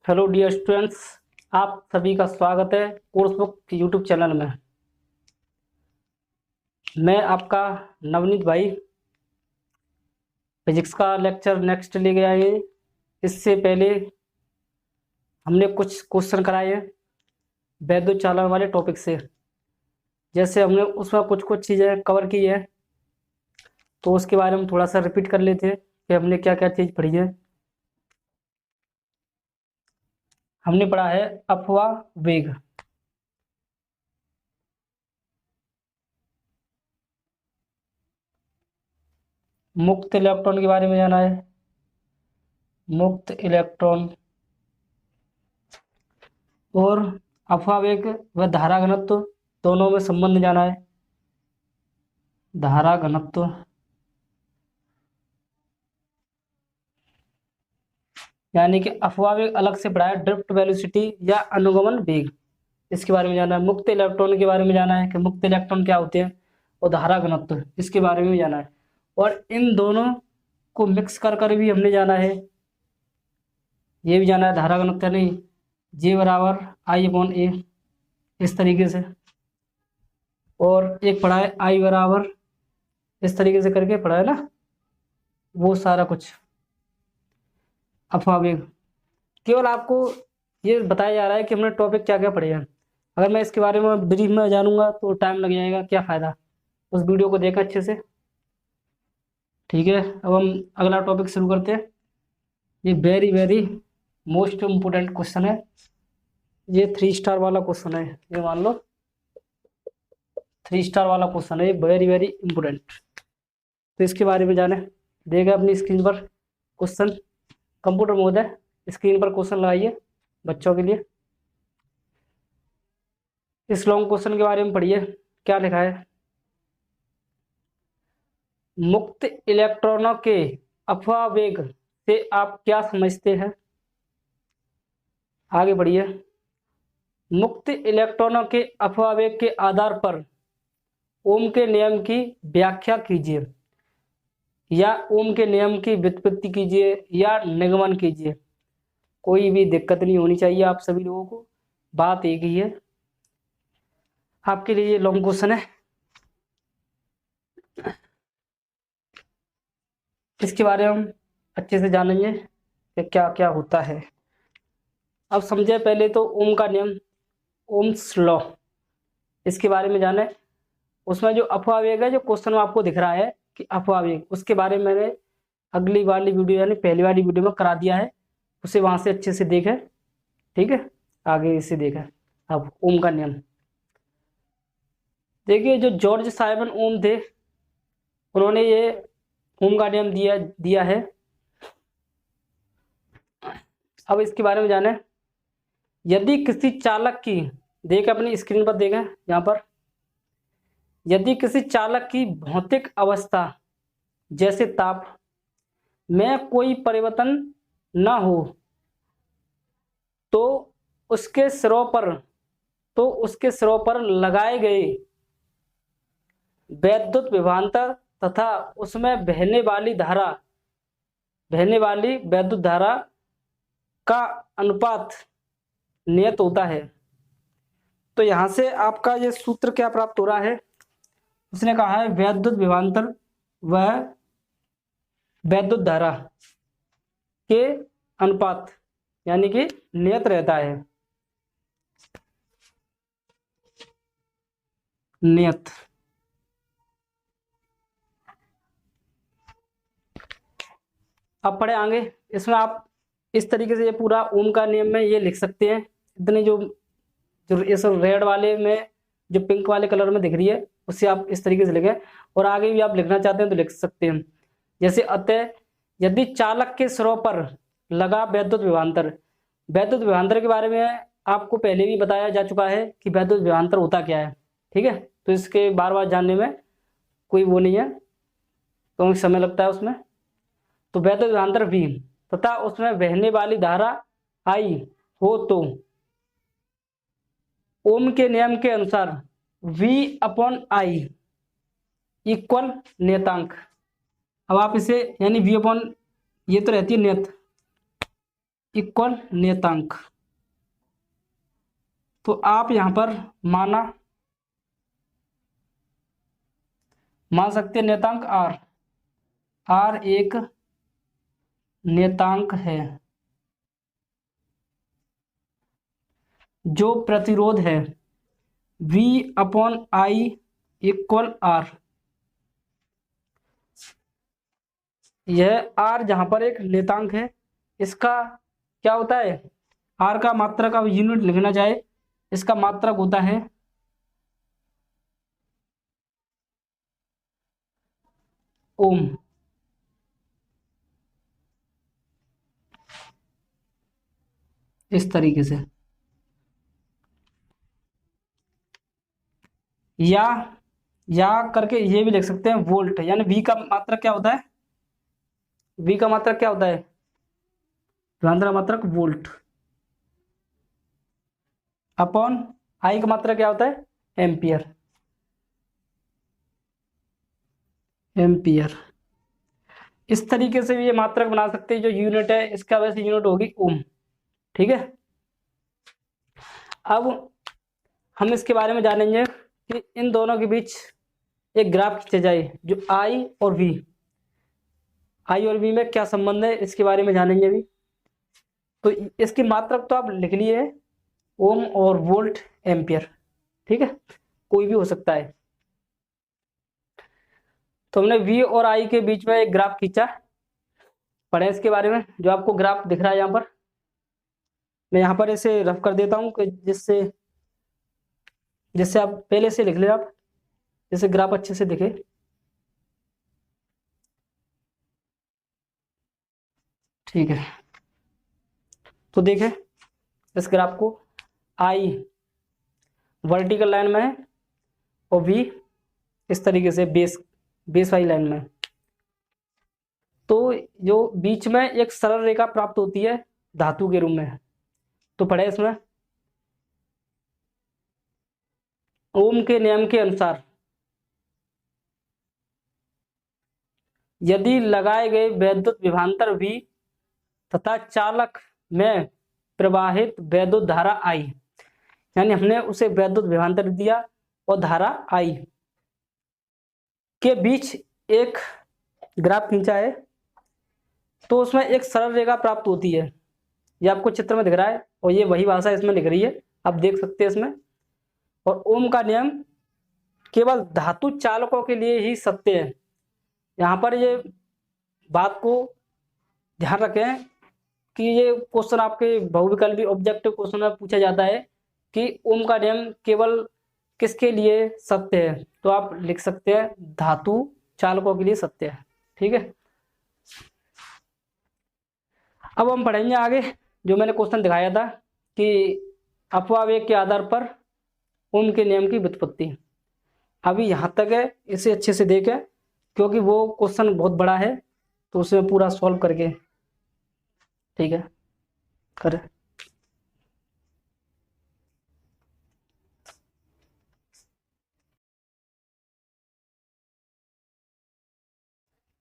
Hello dear students, आप सभी का स्वागत है कोर्स बुक यूट्यूब चैनल में। मैं आपका नवनीत भाई फिजिक्स का लेक्चर नेक्स्ट ले गया है। इससे पहले हमने कुछ क्वेश्चन कराए हैं वैद्युत चालन वाले टॉपिक से। जैसे हमने उसमें कुछ कुछ चीज़ें कवर की है, तो उसके बारे में थोड़ा सा रिपीट कर लेते हैं कि हमने क्या क्या चीज़ पढ़ी है। हमने पढ़ा है अपवाह वेग, मुक्त इलेक्ट्रॉन के बारे में जाना है, मुक्त इलेक्ट्रॉन और अफवाह वेग व धारा घनत्व दोनों में संबंध जाना है। धारा घनत्व यानी कि अफवाह वेग अलग से पढ़ा है, ड्रिफ्ट वेलोसिटी या अनुगमन वेग, इसके बारे में जाना है। मुक्त इलेक्ट्रॉन के बारे में जाना है कि मुक्त इलेक्ट्रॉन क्या होते हैं, और धारा घनत्व इसके बारे में भी जाना है। और इन दोनों को मिक्स कर कर भी हमने जाना है, ये भी जाना है धारा घनत्व नहीं, जे बराबर आई अपॉन ए, इस तरीके से। और एक पढ़ा है आई बराबर, इस तरीके से करके पढ़ा है ना, वो सारा कुछ अफवाह वेग। केवल आपको ये बताया जा रहा है कि हमने टॉपिक क्या क्या पढ़े हैं। अगर मैं इसके बारे में ब्रीफ में जानूंगा तो टाइम लग जाएगा, क्या फ़ायदा। उस वीडियो को देखा अच्छे से, ठीक है। अब हम अगला टॉपिक शुरू करते हैं। ये very very most important question है, ये 3 स्टार वाला क्वेश्चन है, ये मान लो 3 स्टार वाला क्वेश्चन है, ये वेरी वेरी इंपॉर्टेंट। तो इसके बारे में जाने देगा अपनी स्क्रीन पर क्वेश्चन। कंप्यूटर मोड है, स्क्रीन पर क्वेश्चन लगाइए बच्चों के लिए। इस लॉन्ग क्वेश्चन के बारे में पढ़िए, क्या लिखा है। मुक्त इलेक्ट्रॉनों के अफवाह वेग से आप क्या समझते हैं। आगे बढ़िए। मुक्त इलेक्ट्रॉनों के अफवाह वेग के आधार पर ओम के नियम की व्याख्या कीजिए, या ओम के नियम की व्युत्पत्ति कीजिए या निगमन कीजिए। कोई भी दिक्कत नहीं होनी चाहिए आप सभी लोगों को, बात एक ही है। आपके लिए ये लॉन्ग क्वेश्चन है, इसके बारे में हम अच्छे से जानेंगे कि क्या क्या होता है। अब समझे, पहले तो ओम का नियम, ओम्स लॉ, इसके बारे में जाने। उसमें जो अफवाह वेग है, जो क्वेश्चन में आपको दिख रहा है कि अफवाह वेग, उसके बारे में मैंने अगली वाली वीडियो यानी पहली वाली वीडियो में करा दिया है, उसे वहां से अच्छे से देखें, ठीक है। आगे इसे देखें। अब ओम का नियम देखिए, जो जॉर्ज साइमन ओम थे, उन्होंने ये ओम का नियम दिया है। अब इसके बारे में जाने। यदि किसी चालक की, देखें अपनी स्क्रीन पर, देखें यहाँ पर, यदि किसी चालक की भौतिक अवस्था जैसे ताप में कोई परिवर्तन न हो तो उसके सिरों पर लगाए गए वैद्युत विभवांतर तथा उसमें बहने वाली वैद्युत धारा का अनुपात नियत होता है। तो यहां से आपका ये सूत्र क्या प्राप्त हो रहा है, उसने कहा है वैद्युत विभवांतर व वैद्युत धारा के अनुपात यानी कि नियत रहता है, नियत। अब पढ़े आगे। इसमें आप इस तरीके से ये पूरा ओम का नियम में ये लिख सकते हैं। इतने जो जो इस रेड वाले में, जो पिंक वाले कलर में दिख रही है, उससे आप इस तरीके से लिखें। और आगे भी आप लिखना चाहते हैं तो लिख सकते हैं। जैसे अतः यदि चालक के सिरों पर लगा वैद्युत विभवांतर के बारे में आपको पहले भी बताया जा चुका है कि वैद्युत विभवांतर होता क्या है, ठीक है। तो इसके बार बार जानने में कोई वो नहीं है, तो समय लगता है उसमें। तो वैद्युत विभवांतर V तथा उसमें बहने वाली धारा I हो तो ओम के नियम के अनुसार V अपॉन I इक्वल नियतांक। अब आप इसे यानी V अपॉन, ये तो रहती है नियत, इक्वल नियतांक। तो आप यहां पर मान सकते हैं नियतांक आर। आर एक नियतांक है जो प्रतिरोध है V upon I equal R. यह आर जहां पर एक नियतांक है, इसका क्या होता है, आर का मात्रक का यूनिट लिखना चाहे, इसका मात्रक होता है ओम। इस तरीके से, या करके ये भी लिख सकते हैं वोल्ट, यानी V का मात्रक क्या होता है, V का मात्रक क्या होता है, विभवांतर मात्रक वोल्ट, अपॉन आई का मात्रक क्या होता है, एम्पियर। एम्पियर इस तरीके से भी ये मात्रक बना सकते हैं। जो यूनिट है इसका वैसे यूनिट होगी ओम। ठीक है, अब हम इसके बारे में जानेंगे कि इन दोनों के बीच एक ग्राफ खींचा जाए, जो आई और वी, आई और वी में क्या संबंध है इसके बारे में जानेंगे अभी। तो इसकी मात्रक तो आप लिख लिए, ओम और वोल्ट एम्पियर। ठीक है, कोई भी हो सकता है। तो हमने वी और आई के बीच में एक ग्राफ खींचा, पढ़े इसके बारे में। जो आपको ग्राफ दिख रहा है यहाँ पर, मैं यहाँ पर इसे रफ कर देता हूँ जिससे जिससे आप पहले से लिख ले, आप जिससे ग्राफ अच्छे से दिखे। ठीक है, तो देखें इस ग्राफ को, आई वर्टिकल लाइन में है और वी इस तरीके से बेस वाली लाइन में। तो जो बीच में एक सरल रेखा प्राप्त होती है धातु के रूप में, तो पढ़े इसमें, ओम के नियम के अनुसार यदि लगाए गए वैद्युत विभवांतर V तथा चालक में प्रवाहित वैद्युत धारा I, यानी हमने उसे वैद्युत विभवांतर दिया और धारा I के बीच एक ग्राफ खींचा है, तो उसमें एक सरल रेखा प्राप्त होती है। ये आपको चित्र में दिख रहा है और ये वही भाषा इसमें लिख रही है, आप देख सकते हैं इसमें। और ओम का नियम केवल धातु चालकों के लिए ही सत्य है। यहाँ पर ये बात को ध्यान रखें कि ये क्वेश्चन आपके बहुविकल्पी ऑब्जेक्टिव क्वेश्चन में पूछा जाता है कि ओम का नियम केवल किसके लिए सत्य है, तो आप लिख सकते हैं धातु चालकों के लिए सत्य है। ठीक है, अब हम पढ़ेंगे आगे जो मैंने क्वेश्चन दिखाया था कि अपवावेग के आधार पर ओम के नियम की व्युत्पत्ति। अभी यहाँ तक है, इसे अच्छे से देखें क्योंकि वो क्वेश्चन बहुत बड़ा है, तो उसे पूरा सॉल्व करके, ठीक है, करें।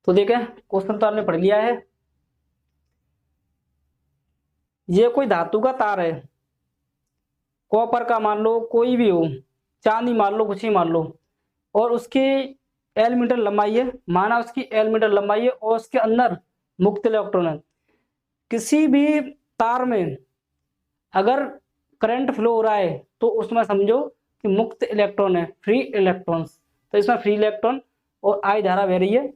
तो देखें क्वेश्चन तो आपने पढ़ लिया है। ये कोई धातु का तार है, कॉपर का मान लो, कोई भी हो, चांदी मान लो, कुछ ही मान लो, और उसकी एल मीटर लंबाई है, माना उसकी एल मीटर लंबाई है और उसके अंदर मुक्त इलेक्ट्रॉन है। किसी भी तार में अगर करंट फ्लो हो रहा है तो उसमें समझो कि मुक्त इलेक्ट्रॉन है, फ्री इलेक्ट्रॉन्स। तो इसमें फ्री इलेक्ट्रॉन और आई धारा बह रही है,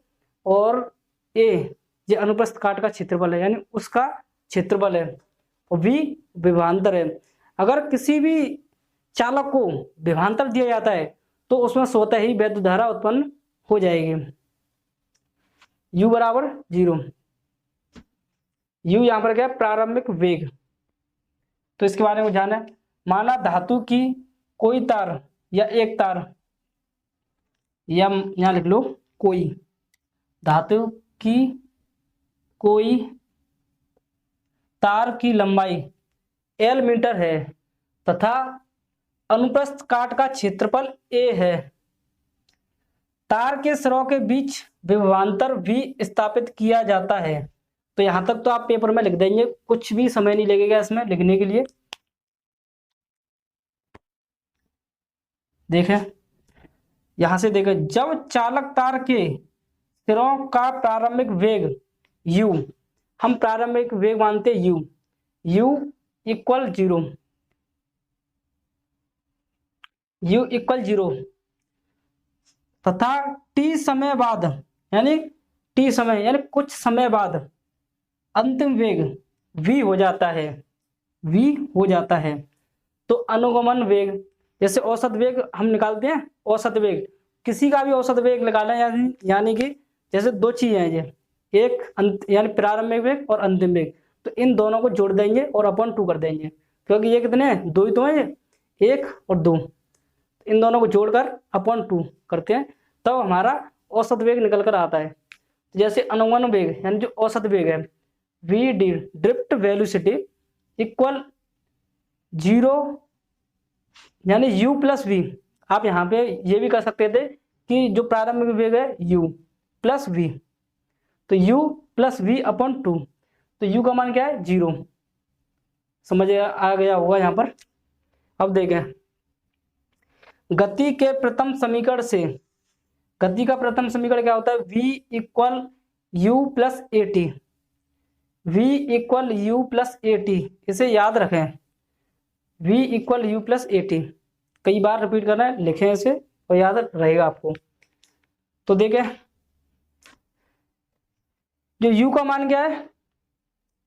और ये अनुप्रस्थ काट का क्षेत्रफल है, यानी उसका क्षेत्रफल है, और वी विभवांतर है। अगर किसी भी चालक को विभवांतर दिया जाता है तो उसमें स्वतः ही वैद्युत धारा उत्पन्न हो जाएगी। U बराबर 0। U यहाँ पर क्या है, प्रारंभिक वेग। तो इसके बारे में जाना है। माना धातु की कोई तार या एक तार, या यहाँ लिख लो कोई, धातु की कोई तार की लंबाई L मीटर है तथा अनुप्रस्थ काट का क्षेत्रफल A है। तार के सिरों के बीच विभवांतर V स्थापित किया जाता है। तो यहाँ तक तो आप पेपर में लिख देंगे, कुछ भी समय नहीं लगेगा इसमें लिखने के लिए। देखें, यहां से देखें, जब चालक तार के सिरों का प्रारंभिक वेग u, हम प्रारंभिक वेग मानते हैं u इक्वल जीरो तथा t समय बाद, यानी t समय यानी कुछ समय बाद अंतिम वेग v हो जाता है, तो अनुगमन वेग, जैसे औसत वेग हम निकालते हैं, औसत वेग किसी का भी औसत वेग निकालें, यानी कि जैसे दो चीजें हैं ये, एक यानी प्रारंभिक वेग और अंतिम वेग, तो इन दोनों को जोड़ देंगे और अपॉन 2 कर देंगे, क्योंकि ये कितने हैं, दो ही तो हैं ये, 1 और 2, इन दोनों को जोड़कर अपॉन 2 करते हैं, तब हमारा औसत वेग निकल कर आता है। जैसे अनुगमन वेग यानी जो औसत वेग है V D, drift velocity equal 0 यानी u प्लस वी। आप यहाँ पे ये भी कर सकते थे कि जो प्रारंभिक वेग है u प्लस वी, तो u प्लस वी अपॉन 2, तो u का मान क्या है, 0। समझ आ गया होगा यहाँ पर। अब देखें, गति के प्रथम समीकरण से, गति का प्रथम समीकरण क्या होता है, v equal you plus A T, v equal you plus A T, इसे याद रखें, v equal you plus A T, कई बार रिपीट करना है, लिखें इसे और याद रहेगा आपको। तो देखें, जो u का मान क्या है,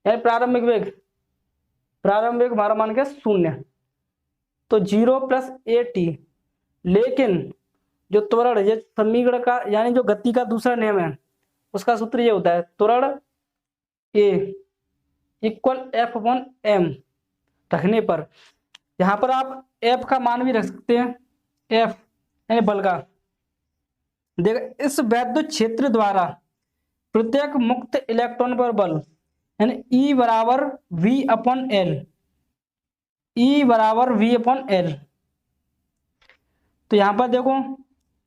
यानी प्रारंभिक वेग हमारा मान क्या है, 0, तो 0 प्लस ए टी, लेकिन जो त्वरण, ये समीकरण का यानी जो गति का दूसरा नियम है उसका सूत्र ये होता है, त्वरण ए इक्वल एफ अपॉन एम रखने पर, यहां पर आप एफ का मान भी रख सकते हैं, एफ यानी बल का। देख, इस वैद्युत क्षेत्र द्वारा प्रत्येक मुक्त इलेक्ट्रॉन पर बल यानी E बराबर V अपॉन एल, E बराबर V अपॉन एल। तो यहां पर देखो,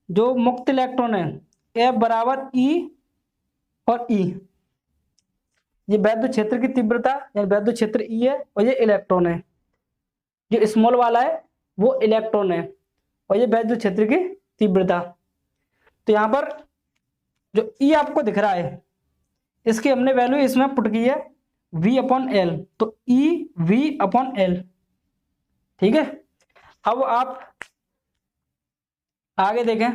जो मुक्त इलेक्ट्रॉन है F बराबर E और E, ये वैद्युत क्षेत्र की तीव्रता यानी वैद्युत क्षेत्र E है, और ये इलेक्ट्रॉन है, जो स्मॉल वाला है वो इलेक्ट्रॉन है, और ये वैद्युत क्षेत्र की तीव्रता। तो यहाँ पर जो E आपको दिख रहा है, इसकी हमने वैल्यू इसमें पुट की है V अपॉन एल, तो E V अपॉन एल, ठीक है। अब आप आगे देखें,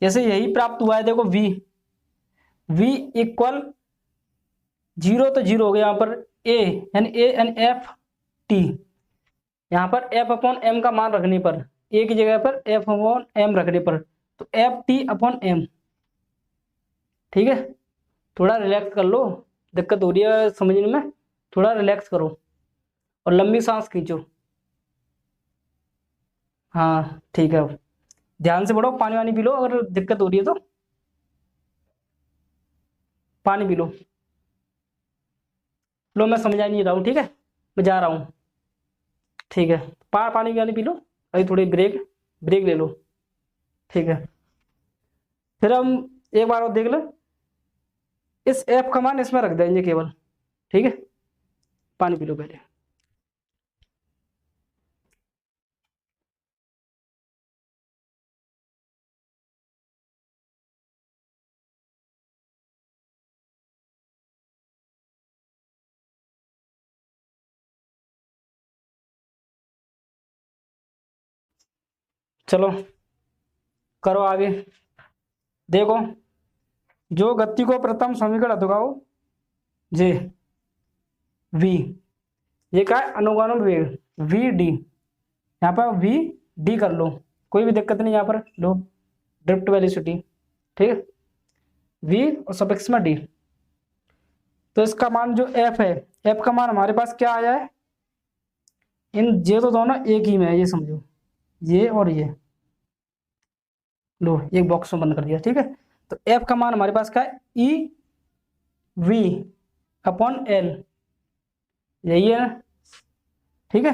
जैसे यही प्राप्त हुआ है, देखो V इक्वल 0, तो 0 हो गया, यहाँ पर A यानी एफ टी, यहाँ पर F अपॉन एम का मान रखने पर, A की जगह पर F अपॉन एम रखने पर, तो एफ टी अपॉन एम, ठीक है। थोड़ा रिलैक्स कर लो, दिक्कत हो रही है समझने में, थोड़ा रिलैक्स करो और लंबी सांस खींचो। हाँ ठीक है, ध्यान से पढ़ो, पानी वानी पी लो, अगर दिक्कत हो रही है तो पानी पी लो। लो, मैं समझा नहीं रहा हूँ, ठीक है, मैं जा रहा हूँ, ठीक है। पानी वानी पी लो, अभी थोड़ी ब्रेक ले लो, ठीक है। फिर हम एक बार और देख लो, इस एफ का मान इसमें रख देंगे केवल, ठीक है। पानी पी लो पहले। चलो करो आगे। देखो, जो गति को प्रथम समीकरण दिखाओ जे v, ये क्या है, अनुगमन वेग v d, यहाँ पर v d कर लो, कोई भी दिक्कत नहीं, यहाँ पर लो ड्रिफ्ट वेलोसिटी, ठीक है, v और सफिक्स में d। तो इसका मान जो f है, f का मान हमारे पास क्या आया है, ये तो दोनों एक ही में है, ये समझो, ये और ये, लो एक बॉक्स में बंद कर दिया, ठीक है। तो f का मान हमारे पास क्या है, e v अपॉन एल, यही है ना, ठीक है।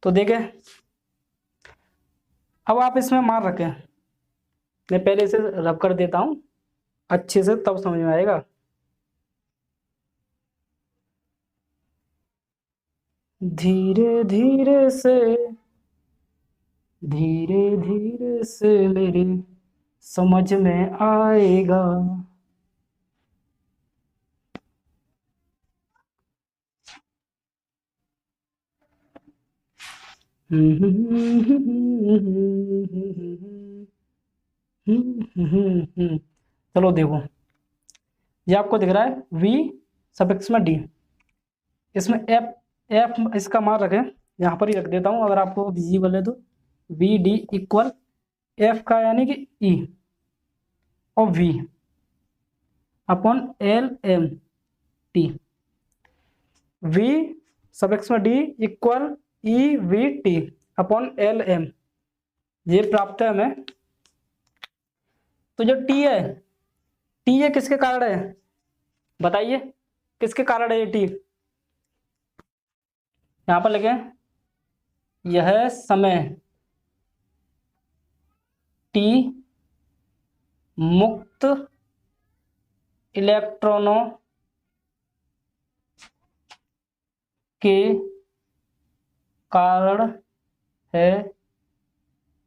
तो देखें, अब आप इसमें मान रखें, मैं पहले इसे रब कर देता हूं अच्छे से, तब समझ में आएगा। धीरे धीरे से मेरे समझ में आएगा। चलो देखो, ये आपको दिख रहा है v सफिक्स में d, इसमें f इसका मान रखें, यहाँ पर ही रख देता हूँ अगर आपको विजिबल है तो। वी डी इक्वल एफ का यानी कि e और v upon L M T, v suffix में d equal E V T upon L M, ये प्राप्त है हमें। तो जो t है, t ये किसके कारण है बताइए, किसके कारण है ये t? यहां पर लिखें यह समय t मुक्त इलेक्ट्रॉनों के कारण है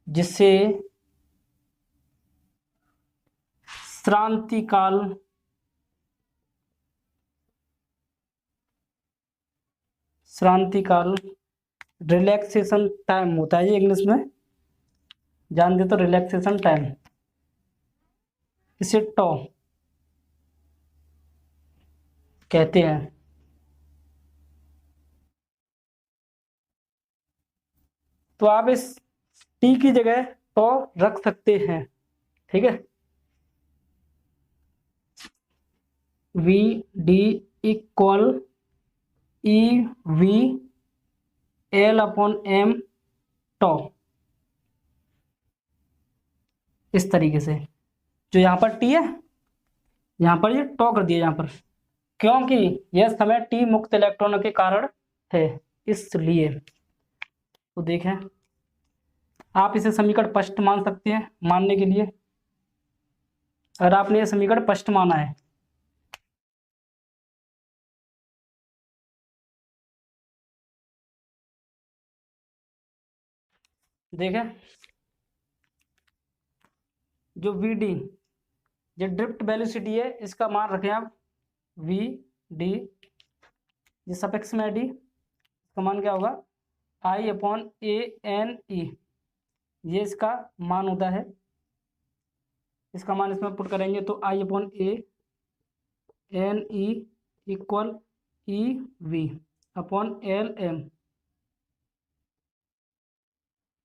जिसे श्रांतिकाल रिलैक्सेशन टाइम होता है ये इंग्लिश में, जान दे तो रिलैक्सेशन टाइम, इसे टॉ कहते हैं। तो आप इस टी की जगह टॉ रख सकते हैं, ठीक है। V D equal E V L upon M tau, इस तरीके से। जो यहाँ पर टी है, यहाँ पर ये टॉ कर दिया यहाँ पर, क्योंकि यह समय टी मुक्त इलेक्ट्रॉनों के कारण है, इसलिए। तो देखें, आप इसे समीकरण स्पष्ट मान सकते हैं, मानने के लिए अगर आपने ये समीकरण स्पष्ट माना है। देखें, जो वी डी जो ड्रिफ्ट वेलोसिटी है, इसका मान रखें आप वी डी, ये सफिक्स में डी, इसका मान क्या होगा आई अपॉन ए एन ई, ये इसका मान होता है। इसका मान इसमें पुट करेंगे तो I upon A N E equal E V upon L M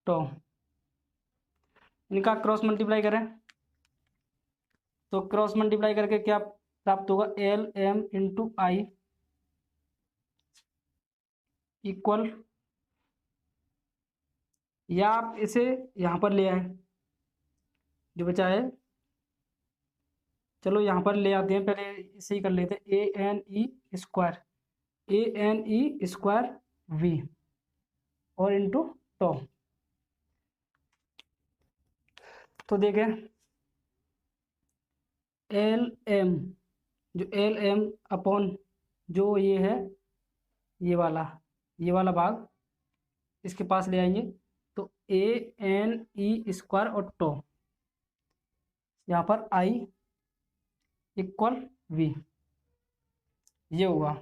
tau, इनका क्रॉस मल्टीप्लाई करें तो क्रॉस मल्टीप्लाई करके क्या प्राप्त होगा, L M into I equal, या आप इसे यहाँ पर ले आए, जो बचा है, चलो यहाँ पर ले आते हैं, पहले इसे ही कर लेते हैं, ए एन ई स्क्वायर वी और इंटू टॉ। तो देखें एल एम, जो एल एम अपॉन जो ये है, ये वाला भाग इसके पास ले आएंगे तो ए एन ई स्क्वायर और टॉ, यहाँ पर आई इक्वल वी, ये होगा।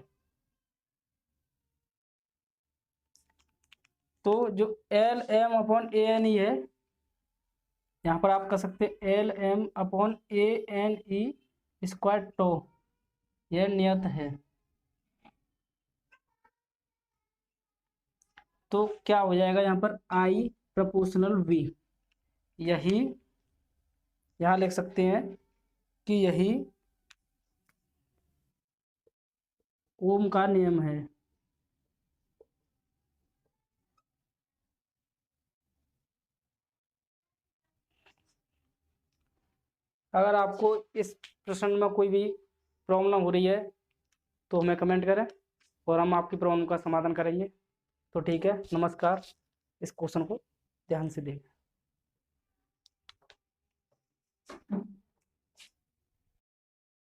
तो जो L M upon A N ई है, यहाँ पर आप कर सकते हैं L M upon A N E square टॉ, यह नियत है। तो क्या हो जाएगा यहाँ पर आई प्रोपोर्शनल वी, यही यहाँ लिख सकते हैं कि यही ओम का नियम है। अगर आपको इस प्रश्न में कोई भी प्रॉब्लम हो रही है तो हमें कमेंट करें और हम आपकी प्रॉब्लम का समाधान करेंगे। तो ठीक है, नमस्कार। इस क्वेश्चन को ध्यान से देखें।